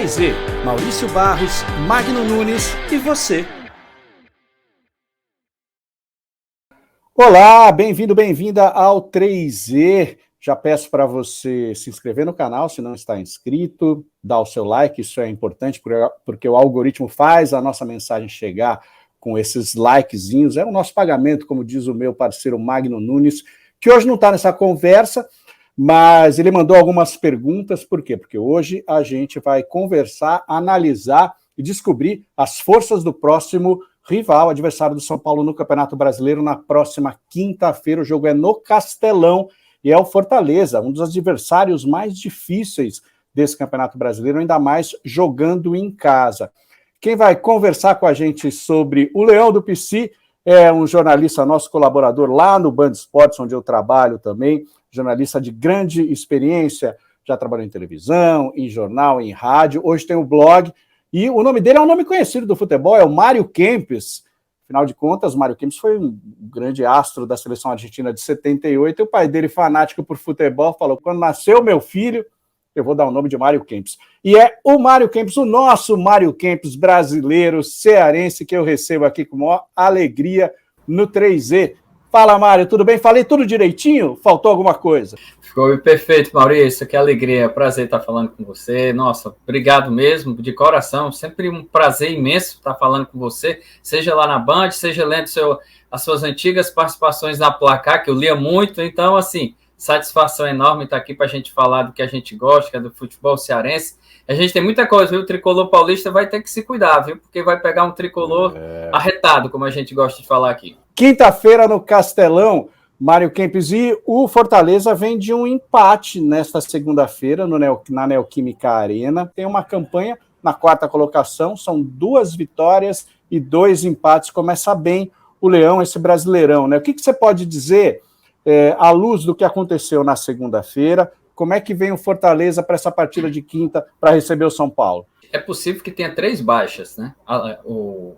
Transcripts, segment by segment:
Z, Maurício Barros, Magno Nunes e você. Olá, bem-vindo, bem-vinda ao 3Z. Já peço para você se inscrever no canal, se não está inscrito, dar o seu like, isso é importante, porque o algoritmo faz a nossa mensagem chegar com esses likezinhos. É o nosso pagamento, como diz o meu parceiro Magno Nunes, que hoje não está nessa conversa, mas ele mandou algumas perguntas, por quê? Porque hoje a gente vai conversar, analisar e descobrir as forças do próximo rival, adversário do São Paulo no Campeonato Brasileiro, na próxima quinta-feira. O jogo é no Castelão e é o Fortaleza, um dos adversários mais difíceis desse Campeonato Brasileiro, ainda mais jogando em casa. Quem vai conversar com a gente sobre o Leão do PC é um jornalista, nosso colaborador lá no Band Esportes, onde eu trabalho também, jornalista de grande experiência, já trabalhou em televisão, em jornal, em rádio, hoje tem um blog, e o nome dele é um nome conhecido do futebol, é o Mário Kempes. Afinal de contas, o Mário Kempes foi um grande astro da seleção argentina de 78, e o pai dele, fanático por futebol, falou, quando nasceu meu filho, eu vou dar o nome de Mário Kempes. E é o Mário Kempes, o nosso Mário Kempes brasileiro, cearense, que eu recebo aqui com maior alegria no 3Z. Fala, Mário, tudo bem? Falei tudo direitinho? Faltou alguma coisa? Ficou perfeito, Maurício, que alegria, prazer estar falando com você. Nossa, obrigado mesmo, de coração, sempre um prazer imenso estar falando com você, seja lá na Band, seja lendo as suas antigas participações na Placar, que eu lia muito, então, assim, satisfação enorme estar aqui para a gente falar do que a gente gosta, que é do futebol cearense. A gente tem muita coisa, viu? O tricolor paulista vai ter que se cuidar, viu? Porque vai pegar um tricolor arretado, como a gente gosta de falar aqui. Quinta-feira no Castelão, Mário Kempes, e o Fortaleza vem de um empate nesta segunda-feira na Neoquímica Arena. Tem uma campanha na quarta colocação, são 2 vitórias e 2 empates. Começa bem o Leão, esse brasileirão, né? O que você pode dizer à luz do que aconteceu na segunda-feira? Como é que vem o Fortaleza para essa partida de quinta para receber o São Paulo? É possível que tenha 3 baixas, né? O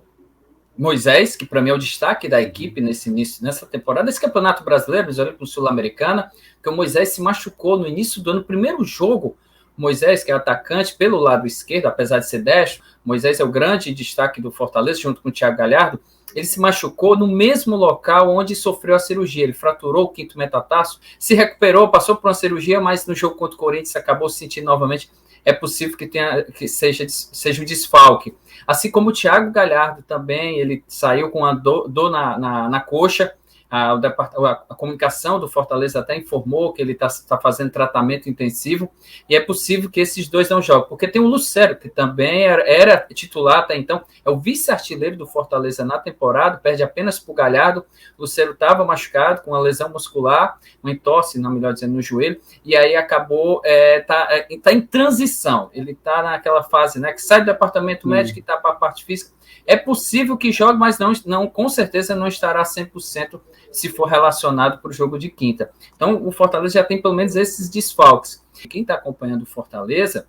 Moisés, que para mim é o destaque da equipe nessa temporada, esse Campeonato Brasileiro, mas olha para o Sul-Americana, que o Moisés se machucou no início do ano, primeiro jogo. Moisés, que é atacante pelo lado esquerdo, apesar de ser destro, Moisés é o grande destaque do Fortaleza, junto com o Thiago Galhardo. Ele se machucou no mesmo local onde sofreu a cirurgia. Ele fraturou o 5º metatarso, se recuperou, passou por uma cirurgia, mas no jogo contra o Corinthians acabou se sentindo novamente. É possível que seja um desfalque. Assim como o Thiago Galhardo também, ele saiu com a dor na coxa. A comunicação do Fortaleza até informou que ele está fazendo tratamento intensivo, e é possível que esses dois não joguem, porque tem o Lucero, que também era titular até então, é o vice-artilheiro do Fortaleza na temporada, perde apenas para o Galhardo. O Lucero estava machucado com uma lesão muscular, uma entorse, não melhor dizendo, no joelho, e aí acabou, tá em transição, ele está naquela fase, né, que sai do departamento médico e está para a parte física. É possível que jogue, mas não, com certeza não estará 100% se for relacionado para o jogo de quinta. Então, o Fortaleza já tem pelo menos esses desfalques. Quem está acompanhando o Fortaleza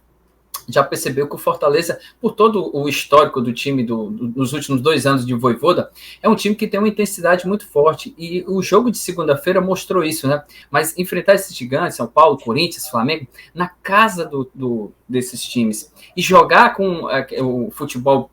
já percebeu que o Fortaleza, por todo o histórico do time dos últimos 2 anos de Vojvoda, é um time que tem uma intensidade muito forte, e o jogo de segunda-feira mostrou isso, né? Mas enfrentar esses gigantes, São Paulo, Corinthians, Flamengo, na casa desses times, e jogar com o futebol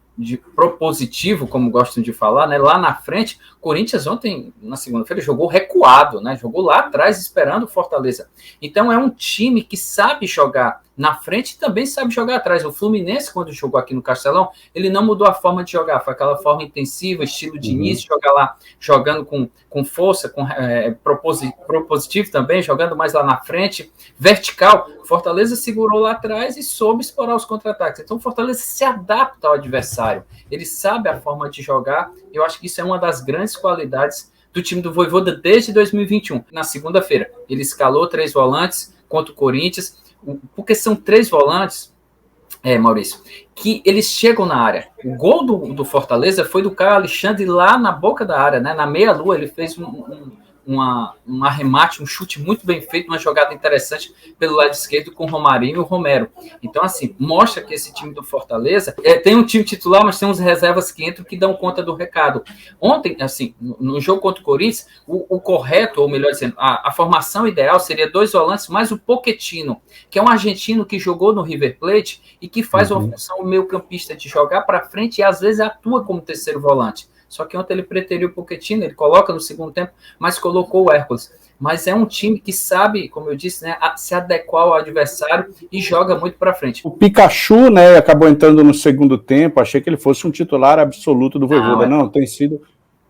propositivo, como gostam de falar, né? Lá na frente, Corinthians ontem, na segunda-feira, jogou recuado, né? Jogou lá atrás esperando o Fortaleza. Então é um time que sabe jogar na frente e também sabe jogar atrás. O Fluminense, quando jogou aqui no Castelão, ele não mudou a forma de jogar, foi aquela forma intensiva, estilo de início, jogar lá, jogando com força, propositivo também, jogando mais lá na frente, vertical. Fortaleza segurou lá atrás e soube explorar os contra-ataques. Então o Fortaleza se adapta ao adversário, ele sabe a forma de jogar. Eu acho que isso é uma das grandes qualidades do time do Vojvoda desde 2021. Na segunda-feira, ele escalou 3 volantes contra o Corinthians, porque são 3 volantes, Maurício, que eles chegam na área. O gol do Fortaleza foi do Caio Alexandre lá na boca da área, né? Na meia-lua, ele fez um arremate, um chute muito bem feito, uma jogada interessante pelo lado esquerdo com o Romarinho e o Romero. Então, assim, mostra que esse time do Fortaleza tem um time titular, mas tem uns reservas que entram que dão conta do recado. Ontem, assim, no jogo contra o Corinthians, o correto, ou melhor dizendo, a formação ideal seria 2 volantes mais o Pochettino, que é um argentino que jogou no River Plate e que faz uma função meio-campista de jogar para frente e às vezes atua como terceiro volante. Só que ontem ele preteriu o Pochettino, ele coloca no segundo tempo, mas colocou o Hércules. Mas é um time que sabe, como eu disse, né, se adequar ao adversário e joga muito para frente. O Pikachu, né, acabou entrando no segundo tempo, achei que ele fosse um titular absoluto do Vojvoda. Não, tem sido...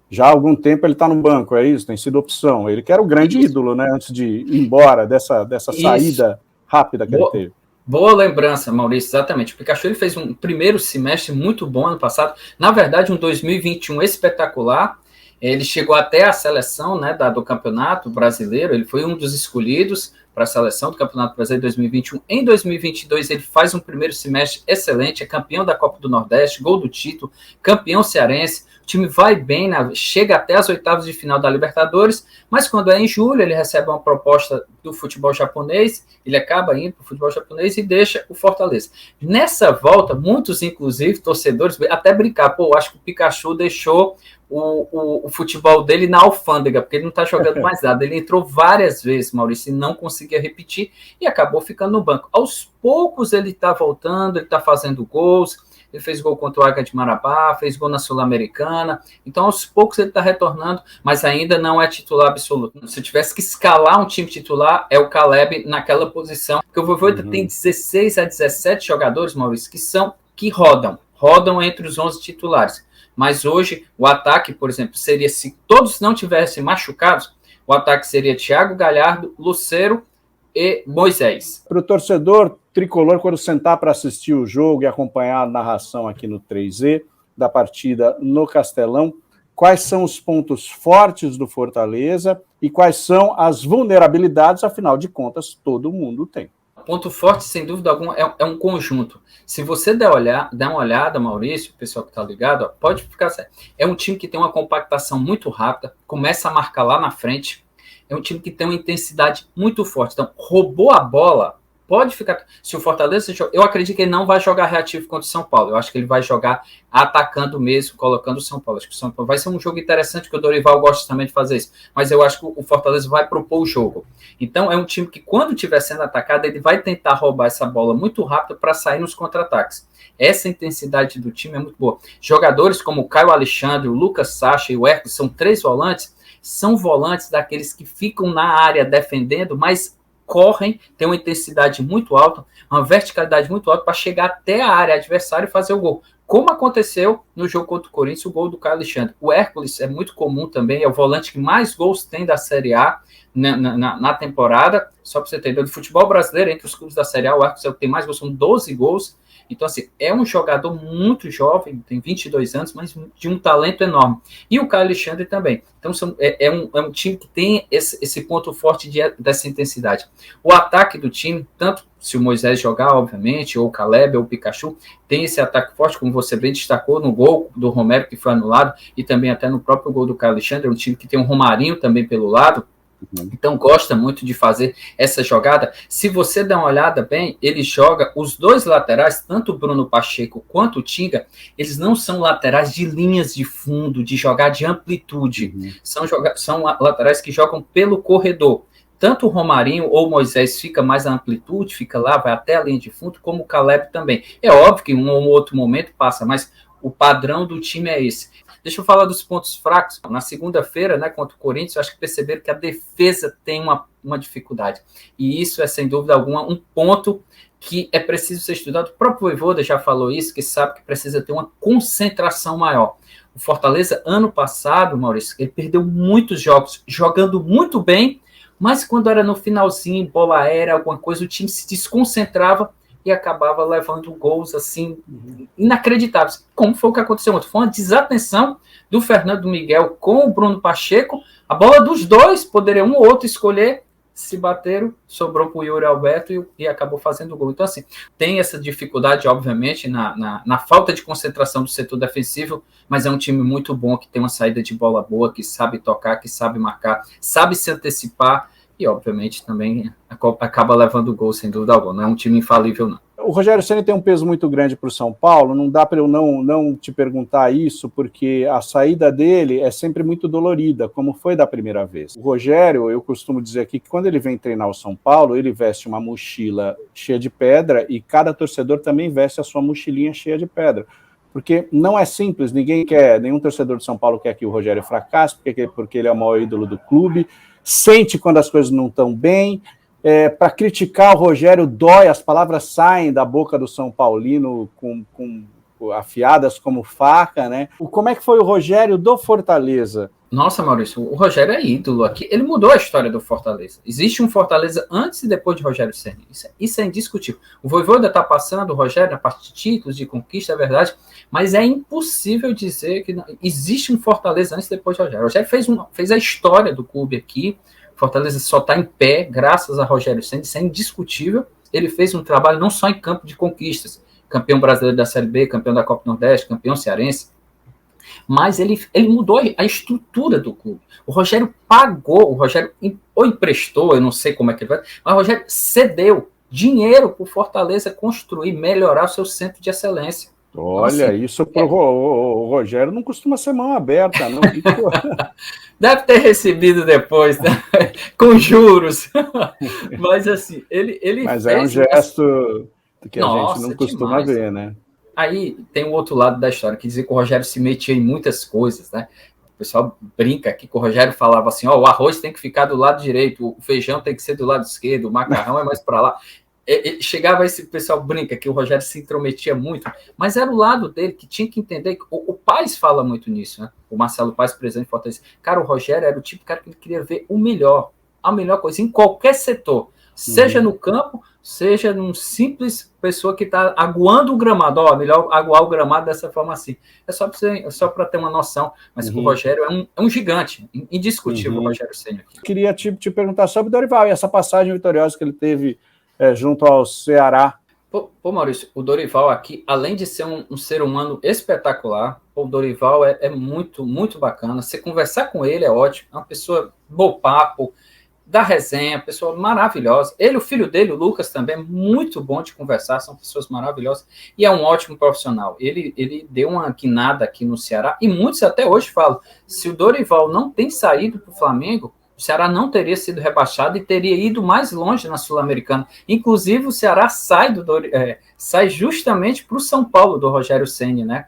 Já há algum tempo ele está no banco, é isso? Tem sido opção. Ele que era o grande ídolo, né, antes de ir embora dessa saída rápida que ele teve. Boa lembrança, Maurício, exatamente. O Pikachu ele fez um primeiro semestre muito bom ano passado. Na verdade, um 2021 espetacular. Ele chegou até a seleção, né, do Campeonato Brasileiro. Ele foi um dos escolhidos para a seleção do Campeonato Brasileiro 2021. Em 2022, ele faz um primeiro semestre excelente. É campeão da Copa do Nordeste, gol do título, campeão cearense. O time vai bem, chega até as oitavas de final da Libertadores, mas quando é em julho, ele recebe uma proposta do futebol japonês, ele acaba indo para o futebol japonês e deixa o Fortaleza. Nessa volta, muitos, inclusive, torcedores, até brincar, acho que o Pikachu deixou o futebol dele na alfândega, porque ele não está jogando mais nada. Ele entrou várias vezes, Maurício, e não conseguia repetir, e acabou ficando no banco. Aos poucos ele está voltando, ele está fazendo gols. Ele fez gol contra o Águia de Marabá, fez gol na Sul-Americana. Então, aos poucos, ele está retornando, mas ainda não é titular absoluto. Se eu tivesse que escalar um time titular, é o Caleb naquela posição. Porque o Vojvoda tem 16 a 17 jogadores, Maurício, que rodam entre os 11 titulares. Mas hoje, o ataque, por exemplo, seria, se todos não tivessem machucados, o ataque seria Thiago Galhardo, Lucero e Moisés. Para o torcedor tricolor, quando sentar para assistir o jogo e acompanhar a narração aqui no 3Z da partida no Castelão, quais são os pontos fortes do Fortaleza e quais são as vulnerabilidades, afinal de contas, todo mundo tem. Ponto forte, sem dúvida alguma, é um conjunto. Se você der uma olhada, Maurício, o pessoal que está ligado, pode ficar certo. É um time que tem uma compactação muito rápida, começa a marcar lá na frente. É um time que tem uma intensidade muito forte. Então, roubou a bola, pode ficar... Se o Fortaleza... Eu acredito que ele não vai jogar reativo contra o São Paulo. Eu acho que ele vai jogar atacando mesmo, colocando o São Paulo. Acho que o São Paulo vai ser um jogo interessante, que o Dorival gosta também de fazer isso. Mas eu acho que o Fortaleza vai propor o jogo. Então, é um time que, quando estiver sendo atacado, ele vai tentar roubar essa bola muito rápido para sair nos contra-ataques. Essa intensidade do time é muito boa. Jogadores como o Caio Alexandre, o Lucas Sacha e o Hércules são 3 volantes, são volantes daqueles que ficam na área defendendo, mas correm, tem uma intensidade muito alta, uma verticalidade muito alta para chegar até a área adversária e fazer o gol. Como aconteceu no jogo contra o Corinthians, o gol do Caio Alexandre. O Hércules é muito comum também, é o volante que mais gols tem da Série A na temporada. Só para você entender, do futebol brasileiro, entre os clubes da Série A, o Hércules é o que tem mais gols, são 12 gols. Então, assim, é um jogador muito jovem, tem 22 anos, mas de um talento enorme. E o Caio Alexandre também. Então, é um time que tem esse ponto forte dessa intensidade. O ataque do time, tanto se o Moisés jogar, obviamente, ou o Caleb, ou o Pikachu, tem esse ataque forte, como você bem destacou, no gol do Romero, que foi anulado, e também até no próprio gol do Caio Alexandre. É um time que tem um Romarinho também pelo lado. Então gosta muito de fazer essa jogada. Se você der uma olhada bem, ele joga os 2 laterais, tanto o Bruno Pacheco quanto o Tinga, eles não são laterais de linhas de fundo, de jogar de amplitude. São laterais que jogam pelo corredor. Tanto o Romarinho ou o Moisés fica mais na amplitude, fica lá, vai até a linha de fundo, como o Caleb também. É óbvio que em um ou outro momento passa, mas o padrão do time é esse. Deixa eu falar dos pontos fracos. Na segunda-feira, né, contra o Corinthians, eu acho que perceberam que a defesa tem uma dificuldade. E isso é, sem dúvida alguma, um ponto que é preciso ser estudado. O próprio Vojvoda já falou isso, que sabe que precisa ter uma concentração maior. O Fortaleza, ano passado, Maurício, ele perdeu muitos jogos, jogando muito bem, mas quando era no finalzinho, bola aérea, alguma coisa, o time se desconcentrava e acabava levando gols assim inacreditáveis, como foi o que aconteceu ontem. Foi uma desatenção do Fernando Miguel com o Bruno Pacheco. A bola dos dois, poderia um ou outro escolher, se bateram, sobrou para o Yuri Alberto e acabou fazendo o gol. Então, assim, tem essa dificuldade, obviamente, na falta de concentração do setor defensivo, mas é um time muito bom, que tem uma saída de bola boa, que sabe tocar, que sabe marcar, sabe se antecipar e, obviamente, também acaba levando o gol, sem dúvida alguma. Não é um time infalível, não. O Rogério Ceni tem um peso muito grande para o São Paulo, não dá para eu não te perguntar isso, porque a saída dele é sempre muito dolorida, como foi da primeira vez. O Rogério, eu costumo dizer aqui que quando ele vem treinar o São Paulo, ele veste uma mochila cheia de pedra e cada torcedor também veste a sua mochilinha cheia de pedra. Porque não é simples, nenhum torcedor de São Paulo quer que o Rogério fracasse, porque ele é o maior ídolo do clube, sente quando as coisas não estão bem. Para criticar o Rogério dói, as palavras saem da boca do São Paulino com afiadas como faca, né? Como é que foi o Rogério do Fortaleza? Nossa, Maurício, o Rogério é ídolo aqui. Ele mudou a história do Fortaleza. Existe um Fortaleza antes e depois de Rogério Ceni. Isso é indiscutível. O Vojvoda está passando o Rogério na parte de títulos, de conquista, é verdade, mas é impossível dizer que não existe um Fortaleza antes e depois de Rogério. O Rogério fez a história do clube aqui. Fortaleza só está em pé graças a Rogério Ceni, isso é indiscutível. Ele fez um trabalho não só em campo de conquistas, campeão brasileiro da Série B, campeão da Copa Nordeste, campeão cearense, mas ele mudou a estrutura do clube. O Rogério pagou, o Rogério ou emprestou, eu não sei como é que ele vai, mas o Rogério cedeu dinheiro para o Fortaleza construir, melhorar o seu centro de excelência. Olha, assim, isso o Rogério não costuma ser mão aberta, não. Deve ter recebido depois, né? Com juros. Mas assim, ele Mas fez é um gesto que a gente não costuma ver, né? Aí tem o outro lado da história, que dizia que o Rogério se metia em muitas coisas, né? O pessoal brinca aqui que o Rogério falava assim, o arroz tem que ficar do lado direito, o feijão tem que ser do lado esquerdo, o macarrão é mais para lá. Chegava esse pessoal brinca que o Rogério se intrometia muito, mas era o lado dele que tinha que entender que o Paes fala muito nisso, né? O Marcelo Paes, presidente de Fortaleza. Cara, o Rogério era o tipo de cara que ele queria ver o melhor, a melhor coisa, em qualquer setor, seja no campo, seja num simples pessoa que está aguando o gramado. Melhor aguar o gramado dessa forma assim. É só para ter uma noção, mas o Rogério é um gigante, indiscutível, o Rogério Ceni. Queria te perguntar sobre o Dorival e essa passagem vitoriosa que ele teve junto ao Ceará. Pô, Maurício, o Dorival aqui, além de ser um ser humano espetacular, o Dorival é muito, muito bacana. Você conversar com ele é ótimo, é uma pessoa bom papo, da resenha, pessoa maravilhosa. Ele, o filho dele, o Lucas, também é muito bom de conversar, são pessoas maravilhosas, e é um ótimo profissional. Ele deu uma guinada aqui no Ceará, e muitos até hoje falam, se o Dorival não tem saído para o Flamengo, o Ceará não teria sido rebaixado e teria ido mais longe na Sul-Americana. Inclusive, o Ceará sai justamente para o São Paulo do Rogério Ceni, né?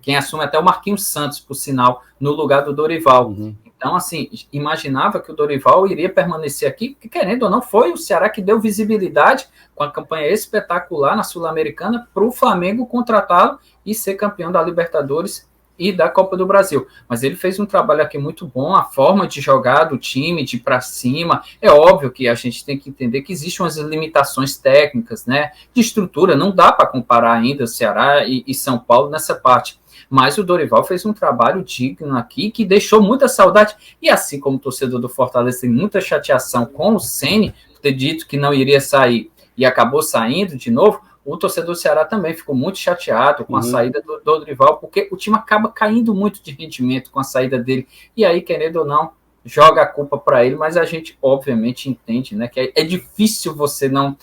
Quem assume até o Marquinhos Santos, por sinal, no lugar do Dorival. Então, assim, imaginava que o Dorival iria permanecer aqui, porque, querendo ou não, foi o Ceará que deu visibilidade com a campanha espetacular na Sul-Americana para o Flamengo contratá-lo e ser campeão da Libertadores e da Copa do Brasil. Mas ele fez um trabalho aqui muito bom, a forma de jogar do time, de ir para cima. É óbvio que a gente tem que entender que existem umas limitações técnicas, né, de estrutura, não dá para comparar ainda Ceará e São Paulo nessa parte. Mas o Dorival fez um trabalho digno aqui, que deixou muita saudade, e assim como o torcedor do Fortaleza tem muita chateação com o Ceni, ter dito que não iria sair e acabou saindo de novo, o torcedor do Ceará também ficou muito chateado com a saída do Dorival, porque o time acaba caindo muito de rendimento com a saída dele, e aí, querendo ou não, joga a culpa para ele, mas a gente obviamente entende, né, que é difícil você não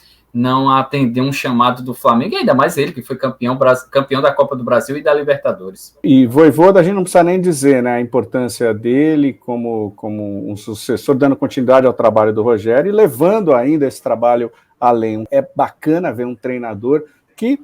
atender um chamado do Flamengo, e ainda mais ele, que foi campeão da Copa do Brasil e da Libertadores. E Vojvoda, a gente não precisa nem dizer, né, a importância dele como um sucessor, dando continuidade ao trabalho do Rogério e levando ainda esse trabalho além. É bacana ver um treinador que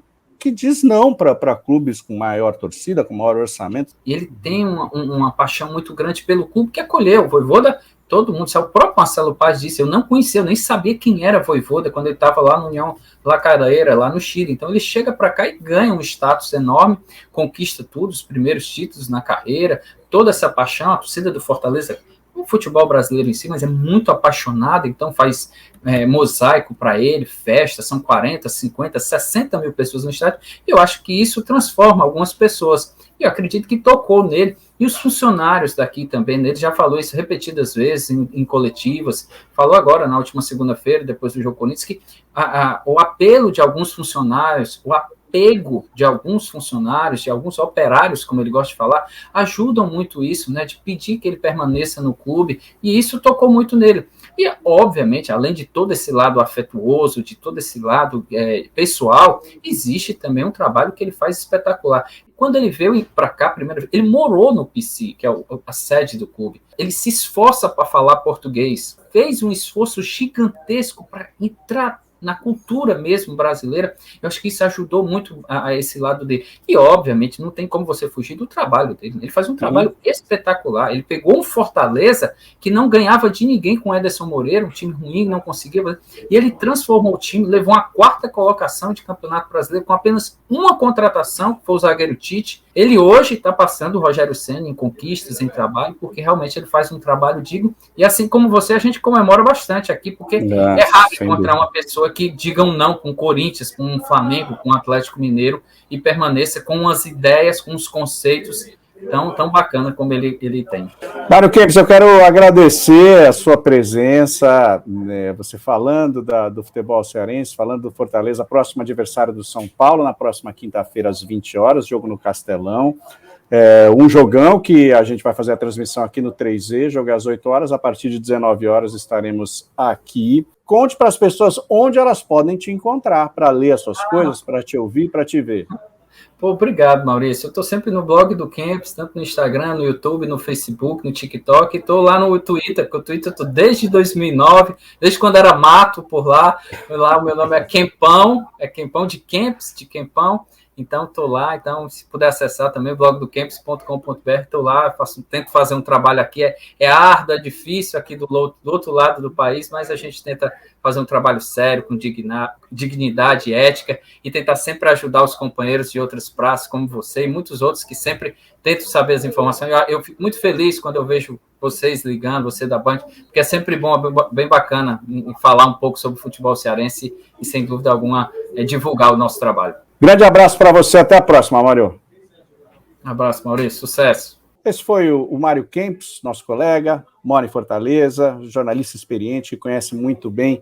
diz não para clubes com maior torcida, com maior orçamento. E ele tem uma paixão muito grande pelo clube que acolheu. O Vojvoda, todo mundo sabe, o próprio Marcelo Paz disse, eu não conhecia, eu nem sabia quem era Vojvoda quando ele estava lá no União La Calera, lá no Chile. Então ele chega para cá e ganha um status enorme, conquista tudo, os primeiros títulos na carreira, toda essa paixão, a torcida do Fortaleza, o futebol brasileiro em si, mas é muito apaixonado, então faz mosaico para ele, festa, são 40, 50, 60 mil pessoas no estádio, e eu acho que isso transforma algumas pessoas, e eu acredito que tocou nele, E os funcionários daqui também, ele já falou isso repetidas vezes em coletivas, falou agora na última segunda-feira, depois do jogo Corinthians, que o apelo de alguns funcionários, o apego de alguns funcionários, de alguns operários, como ele gosta de falar, ajudam muito isso, né, de pedir que ele permaneça no clube, e isso tocou muito nele. E, obviamente, além de todo esse lado afetuoso, de todo esse lado pessoal, existe também um trabalho que ele faz espetacular. Quando ele veio para cá, primeiro, ele morou no PC, que é a sede do clube. Ele se esforça para falar português, fez um esforço gigantesco para entrar na cultura mesmo brasileira. Eu acho que isso ajudou muito a esse lado dele. E, obviamente, não tem como você fugir do trabalho dele. Ele faz um trabalho espetacular. Ele pegou um Fortaleza que não ganhava de ninguém com o Ederson Moreira, um time ruim, não conseguia. E ele transformou o time, levou uma 4ª colocação de Campeonato Brasileiro com apenas uma contratação, que foi o zagueiro Tite. Ele hoje está passando o Rogério Ceni em conquistas, em trabalho, porque realmente ele faz um trabalho digno. E assim como você, a gente comemora bastante aqui, porque é raro encontrar uma pessoa que diga um não com o Corinthians, com o Flamengo, com o Atlético Mineiro e permaneça com as ideias, com os conceitos tão bacana como ele tem. Mário Kempis, eu quero agradecer a sua presença, né, você falando do futebol cearense, falando do Fortaleza, próximo adversário do São Paulo, na próxima quinta-feira às 20 horas, jogo no Castelão. Um jogão que a gente vai fazer a transmissão aqui no 3Z, jogo às 8 horas, a partir de 19 horas estaremos aqui. Conte para as pessoas onde elas podem te encontrar, para ler as suas coisas, para te ouvir, para te ver. Pô, obrigado, Maurício. Eu estou sempre no blog do Kempis, tanto no Instagram, no YouTube, no Facebook, no TikTok. Estou lá no Twitter, porque o Twitter eu estou desde 2009, desde quando era mato por lá. Lá o meu nome é Kempão, é Kempão de Kempis, de Kempão. Então, estou lá. Então, se puder acessar também o blog do Kempis.com.br, estou lá, tento fazer um trabalho aqui. É árduo, é difícil aqui do outro lado do país, mas a gente tenta fazer um trabalho sério, com dignidade, ética, e tentar sempre ajudar os companheiros de outras praças, como você e muitos outros que sempre tentam saber as informações. Eu fico muito feliz quando eu vejo vocês ligando, você da Band, porque é sempre bom, bem bacana falar um pouco sobre o futebol cearense e, sem dúvida alguma, divulgar o nosso trabalho. Grande abraço para você, até a próxima, Mário. Um abraço, Maurício, sucesso. Esse foi o Mário Kempis, nosso colega, mora em Fortaleza, jornalista experiente, que conhece muito bem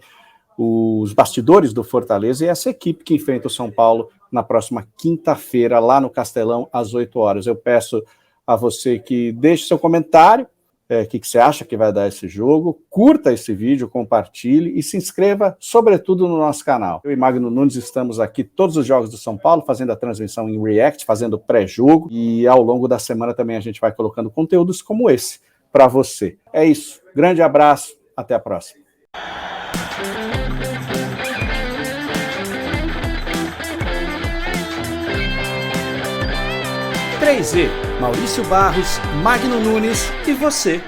os bastidores do Fortaleza e essa equipe que enfrenta o São Paulo na próxima quinta-feira, lá no Castelão, às 8 horas. Eu peço a você que deixe seu comentário, o que você acha que vai dar esse jogo, curta esse vídeo, compartilhe e se inscreva, sobretudo, no nosso canal. Eu e Magno Nunes estamos aqui todos os jogos do São Paulo, fazendo a transmissão em React, fazendo pré-jogo, e ao longo da semana também a gente vai colocando conteúdos como esse para você. É isso, grande abraço, até a próxima. Maurício Barros, Magno Nunes e você.